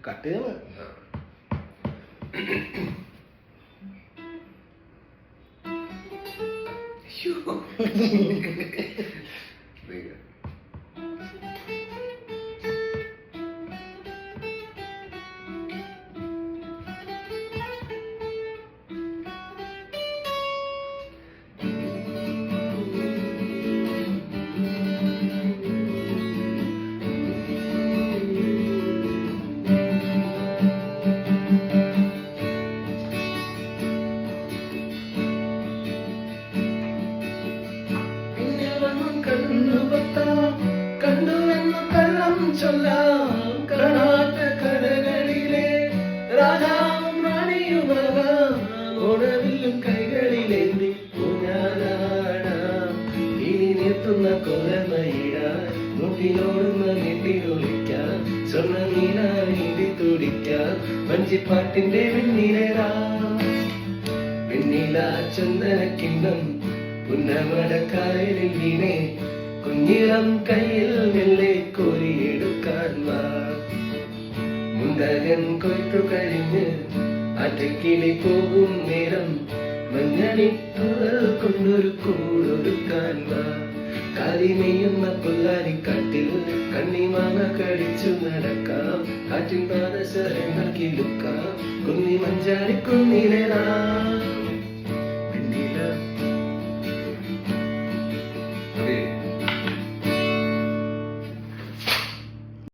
Cut ചെയ്യണം. കണ്ടുവെന്ന് കള്ളം ചൊല്ലാം കാണാത്ത കടകളിലെ രാജാവും റാണിയുമാകാം. ഓണവില്ലും കൈകളിലേന്തി ഊഞ്ഞാലാടാം. ഇനി നിർത്തുന്ന കൊലമയിടാൻ മുട്ടിലോടുന്ന നെട്ടിലൊളിക്കാം. സ്വർണ്ണ നീല നീതി തുടിക്കാം. വഞ്ചിപ്പാട്ടിന്റെ വെണ്ണിലേറാ വെണ്ണില ചന്ദനക്കിണ്ണം പുന്നമടക്കായലിൽ വീണേ. കുഞ്ഞിളം കയ്യിൽ മെല്ലെ കോരിയെടുക്കാൻ വാ. മുണ്ടകൻ കൊയ്ത്തു കഴിഞ്ഞ് ആറ്റക്കിളി പോകും നേരം മഞ്ഞണിത്തുകൾ കൊണ്ടൊരു കൂടൊടുക്കാൻ വാ. കാലിമെയ്യുന്ന പുല്ലാരിക്കാട്ടിൽ കണ്ണിമാങ്ങ കടിച്ചു നടക്കാം. കാറ്റിൻ പാദസരങ്ങൾ കിലുക്കാം. കുന്നി മഞ്ചാടി കുന്നിലേറാം.